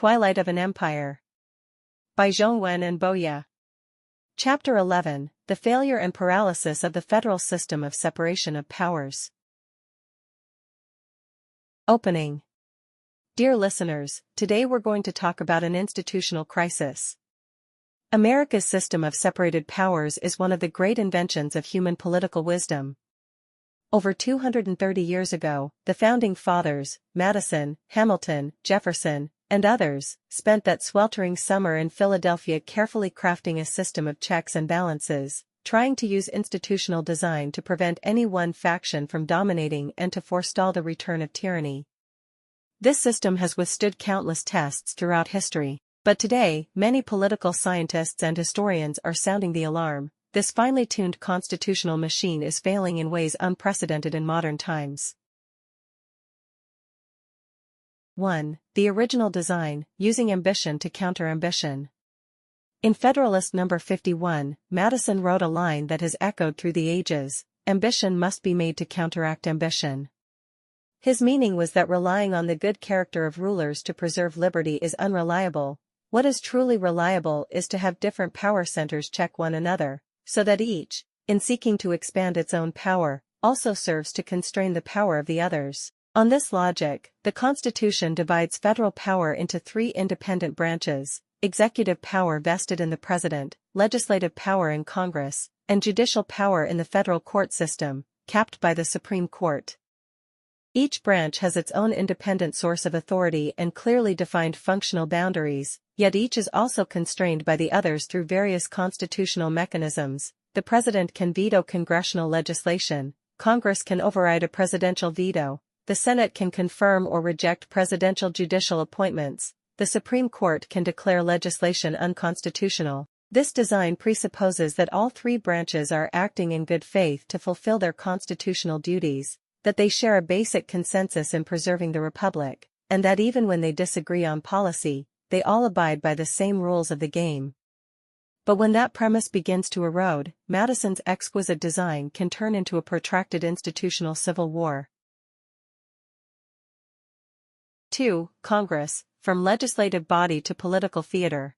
Twilight of an Empire. By Zhongwen and Boya. Chapter 11, The Failure and Paralysis of the Federal System of Separation of Powers. Opening. Dear listeners, today we're going to talk about an institutional crisis. America's system of separated powers is one of the great inventions of human political wisdom. Over 230 years ago, the Founding Fathers, Madison, Hamilton, Jefferson, and others, spent that sweltering summer in Philadelphia carefully crafting a system of checks and balances, trying to use institutional design to prevent any one faction from dominating and to forestall the return of tyranny. This system has withstood countless tests throughout history, but today, many political scientists and historians are sounding the alarm. This finely tuned constitutional machine is failing in ways unprecedented in modern times. 1. The original design, using ambition to counter ambition. In Federalist No. 51, Madison wrote a line that has echoed through the ages: ambition must be made to counteract ambition. His meaning was that relying on the good character of rulers to preserve liberty is unreliable. What is truly reliable is to have different power centers check one another, so that each, in seeking to expand its own power, also serves to constrain the power of the others. On this logic, the Constitution divides federal power into three independent branches: executive power vested in the President, legislative power in Congress, and judicial power in the federal court system, capped by the Supreme Court. Each branch has its own independent source of authority and clearly defined functional boundaries, yet each is also constrained by the others through various constitutional mechanisms. The President can veto congressional legislation, Congress can override a presidential veto, the Senate can confirm or reject presidential judicial appointments, the Supreme Court can declare legislation unconstitutional. This design presupposes that all three branches are acting in good faith to fulfill their constitutional duties, that they share a basic consensus in preserving the Republic, and that even when they disagree on policy, they all abide by the same rules of the game. But when that premise begins to erode, Madison's exquisite design can turn into a protracted institutional civil war. 2. Congress, from legislative body to political theater.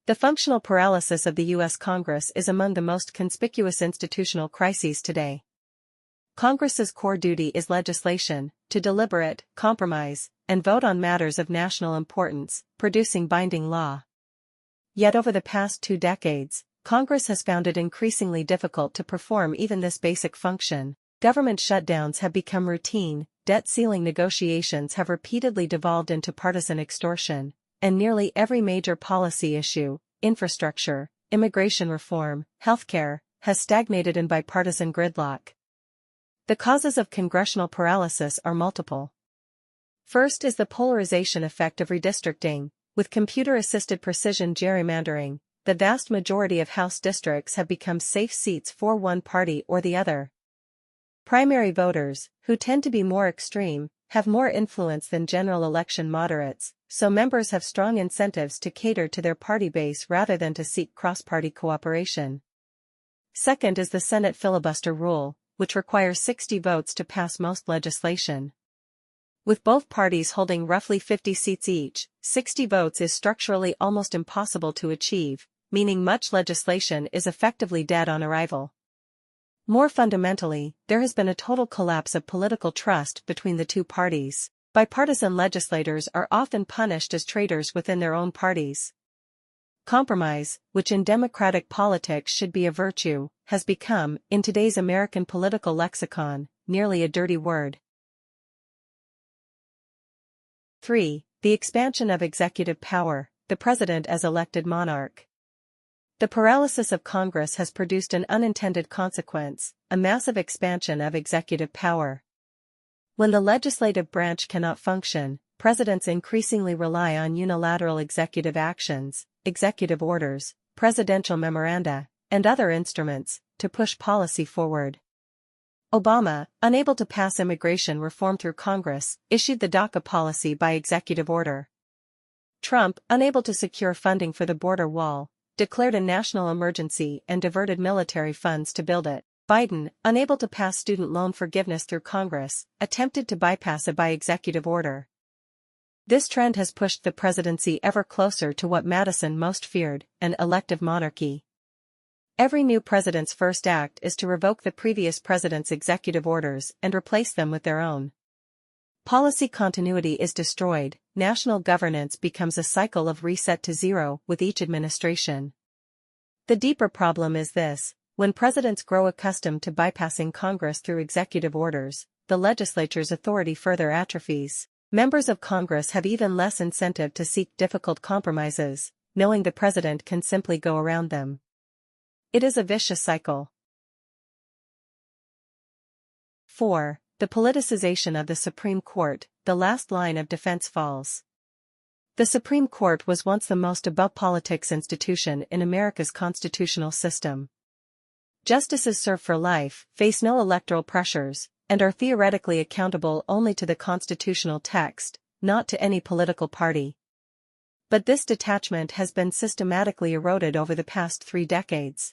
The functional paralysis of the U.S. Congress is among the most conspicuous institutional crises today. Congress's core duty is legislation, to deliberate, compromise, and vote on matters of national importance, producing binding law. Yet over the past 2 decades, Congress has found it increasingly difficult to perform even this basic function. Government shutdowns have become routine, debt ceiling negotiations have repeatedly devolved into partisan extortion, and nearly every major policy issue, infrastructure, immigration reform, healthcare, has stagnated in bipartisan gridlock. The causes of congressional paralysis are multiple. First is the polarization effect of redistricting. With computer-assisted precision gerrymandering, the vast majority of House districts have become safe seats for one party or the other. Primary voters, who tend to be more extreme, have more influence than general election moderates, so members have strong incentives to cater to their party base rather than to seek cross-party cooperation. Second is the Senate filibuster rule, which requires 60 votes to pass most legislation. With both parties holding roughly 50 seats each, 60 votes is structurally almost impossible to achieve, meaning much legislation is effectively dead on arrival. More fundamentally, there has been a total collapse of political trust between the two parties. Bipartisan legislators are often punished as traitors within their own parties. Compromise, which in democratic politics should be a virtue, has become, in today's American political lexicon, nearly a dirty word. 3. The expansion of executive power, the President as elected monarch. The paralysis of Congress has produced an unintended consequence, a massive expansion of executive power. When the legislative branch cannot function, presidents increasingly rely on unilateral executive actions, executive orders, presidential memoranda, and other instruments, to push policy forward. Obama, unable to pass immigration reform through Congress, issued the DACA policy by executive order. Trump, unable to secure funding for the border wall, declared a national emergency and diverted military funds to build it. Biden, unable to pass student loan forgiveness through Congress, attempted to bypass it by executive order. This trend has pushed the presidency ever closer to what Madison most feared, an elective monarchy. Every new president's first act is to revoke the previous president's executive orders and replace them with their own. Policy continuity is destroyed, national governance becomes a cycle of reset to zero with each administration. The deeper problem is this: when presidents grow accustomed to bypassing Congress through executive orders, the legislature's authority further atrophies. Members of Congress have even less incentive to seek difficult compromises, knowing the president can simply go around them. It is a vicious cycle. 4. The politicization of the Supreme Court, the last line of defense falls. The Supreme Court was once the most above-politics institution in America's constitutional system. Justices serve for life, face no electoral pressures, and are theoretically accountable only to the constitutional text, not to any political party. But this detachment has been systematically eroded over the past 3 decades.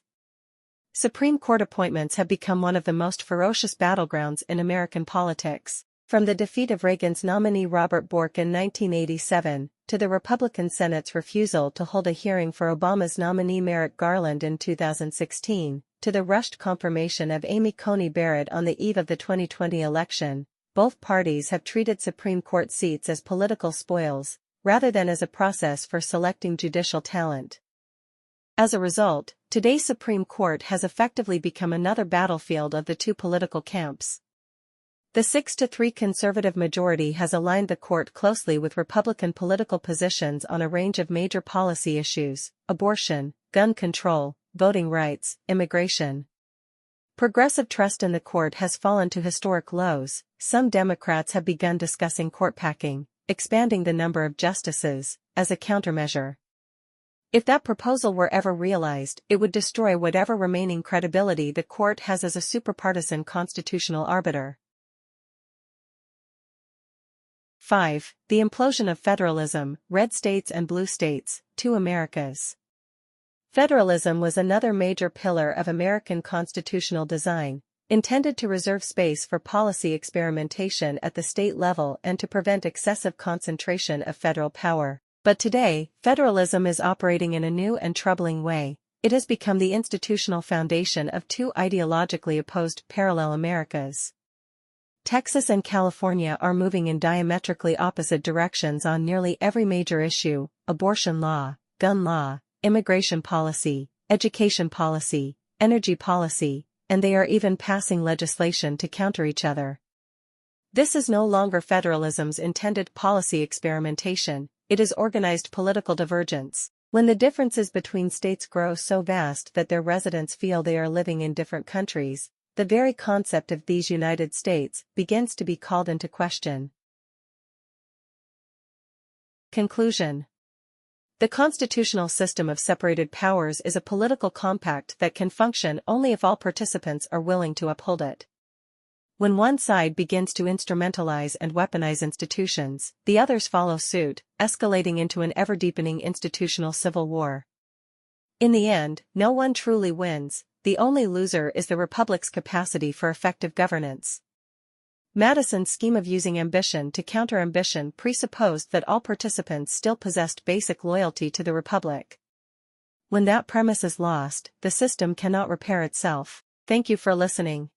Supreme Court appointments have become one of the most ferocious battlegrounds in American politics, from the defeat of Reagan's nominee Robert Bork in 1987, to the Republican Senate's refusal to hold a hearing for Obama's nominee Merrick Garland in 2016, to the rushed confirmation of Amy Coney Barrett on the eve of the 2020 election. Both parties have treated Supreme Court seats as political spoils, rather than as a process for selecting judicial talent. As a result, today's Supreme Court has effectively become another battlefield of the two political camps. The 6-3 conservative majority has aligned the court closely with Republican political positions on a range of major policy issues: abortion, gun control, voting rights, immigration. Progressive trust in the court has fallen to historic lows. Some Democrats have begun discussing court packing, expanding the number of justices, as a countermeasure. If that proposal were ever realized, it would destroy whatever remaining credibility the court has as a superpartisan constitutional arbiter. 5. The implosion of federalism, red states and blue states, two Americas. Federalism was another major pillar of American constitutional design, intended to reserve space for policy experimentation at the state level and to prevent excessive concentration of federal power. But today, federalism is operating in a new and troubling way. It has become the institutional foundation of two ideologically opposed parallel Americas. Texas and California are moving in diametrically opposite directions on nearly every major issue: abortion law, gun law, immigration policy, education policy, energy policy, and they are even passing legislation to counter each other. This is no longer federalism's intended policy experimentation, it is organized political divergence. When the differences between states grow so vast that their residents feel they are living in different countries, the very concept of these United States begins to be called into question. Conclusion. The constitutional system of separated powers is a political compact that can function only if all participants are willing to uphold it. When one side begins to instrumentalize and weaponize institutions, the others follow suit, escalating into an ever-deepening institutional civil war. In the end, no one truly wins. The only loser is the republic's capacity for effective governance. Madison's scheme of using ambition to counter ambition presupposed that all participants still possessed basic loyalty to the republic. When that premise is lost, the system cannot repair itself. Thank you for listening.